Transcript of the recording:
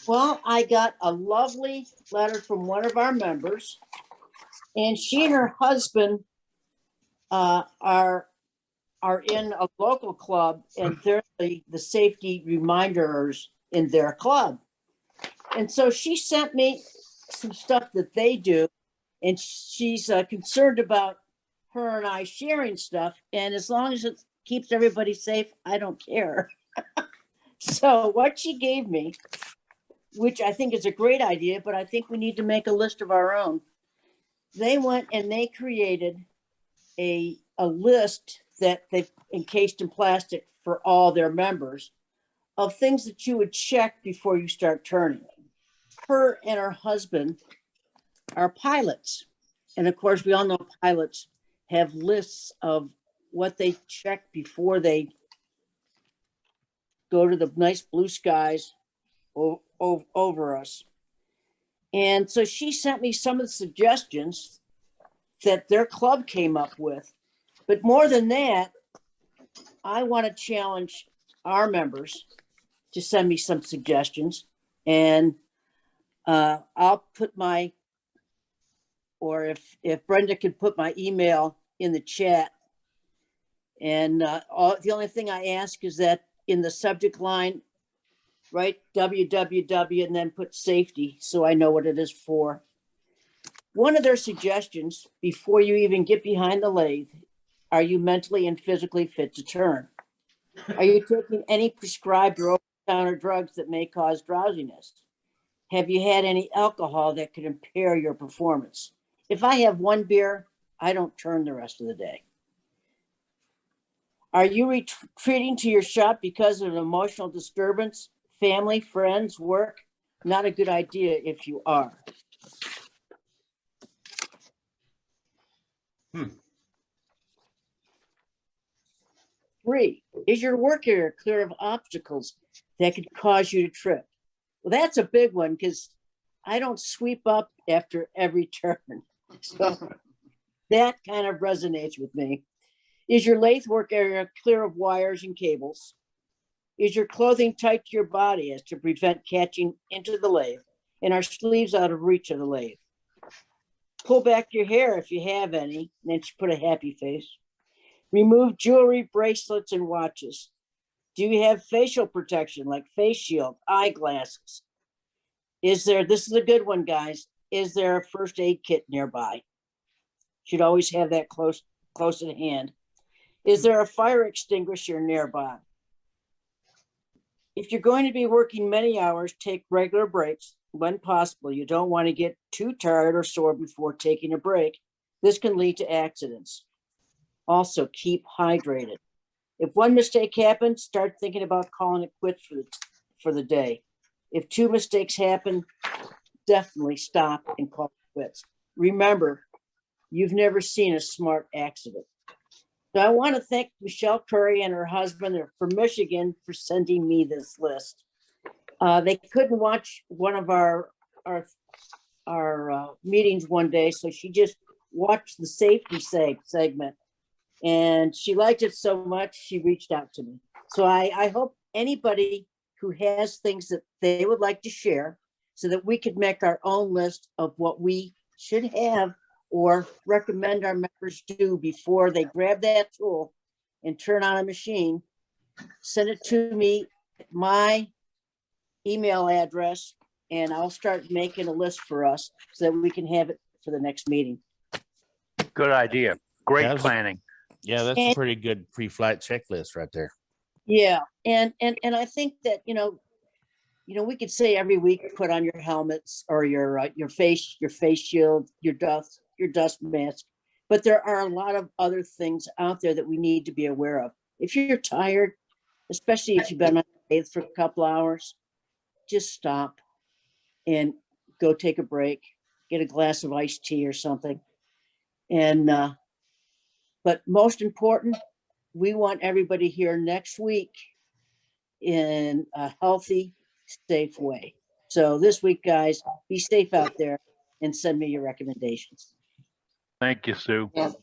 Well, I got a lovely letter from one of our members, and she and her husband are in a local club, and they're the safety reminders in their club. And so she sent me some stuff that they do, and she's concerned about her and I sharing stuff. And as long as it keeps everybody safe, I don't care. So what she gave me, which I think is a great idea, but I think we need to make a list of our own. They went and they created a list that they've encased in plastic for all their members of things that you would check before you start turning. Her and her husband are pilots. And of course, we all know pilots have lists of what they check before they go to the nice blue skies over us. And so she sent me some of the suggestions that their club came up with. But more than that, I want to challenge our members to send me some suggestions. And I'll put my, or if Brenda could put my email in the chat. And the only thing I ask is that in the subject line, write www and then put safety so I know what it is for. One of their suggestions before you even get behind the lathe, are you mentally and physically fit to turn? Are you taking any prescribed or over-the-counter drugs that may cause drowsiness? Have you had any alcohol that could impair your performance? If I have one beer, I don't turn the rest of the day. Are you retreating to your shop because of an emotional disturbance? Family, friends, work? Not a good idea if you are. 3, is your work area clear of obstacles that could cause you to trip? Well, that's a big one because I don't sweep up after every turn. So that kind of resonates with me. Is your lathe work area clear of wires and cables? Is your clothing tight to your body as to prevent catching into the lathe? And are sleeves out of reach of the lathe? Pull back your hair if you have any, and then she put a happy face. Remove jewelry, bracelets, and watches. Do you have facial protection like face shield, eyeglasses? Is there, this is a good one, guys, is there a first aid kit nearby? Should always have that close at hand. Is there a fire extinguisher nearby? If you're going to be working many hours, take regular breaks when possible. You don't want to get too tired or sore before taking a break. This can lead to accidents. Also, keep hydrated. If one mistake happens, start thinking about calling it quits for the day. If 2 mistakes happen, definitely stop and call it quits. Remember, you've never seen a smart accident. So I want to thank Michelle Curry and her husband from Michigan for sending me this list. They couldn't watch one of our meetings one day, so she just watched the safety segment. And she liked it so much, she reached out to me. So I hope anybody who has things that they would like to share so that we could make our own list of what we should have or recommend our members do before they grab that tool and turn on a machine, send it to me, my email address, and I'll start making a list for us so that we can have it for the next meeting. Good idea. Great planning. Yeah, that's a pretty good pre-flight checklist right there. Yeah, and I think that we could say every week put on your helmets or your face shield, your dust mask, but there are a lot of other things out there that we need to be aware of. If you're tired, especially if you've been on the lathe for a couple hours, just stop and go take a break, get a glass of iced tea or something, and but most important, we want everybody here next week in a healthy, safe way. So this week, guys, be safe out there and send me your recommendations. Thank you, Sue. Yeah.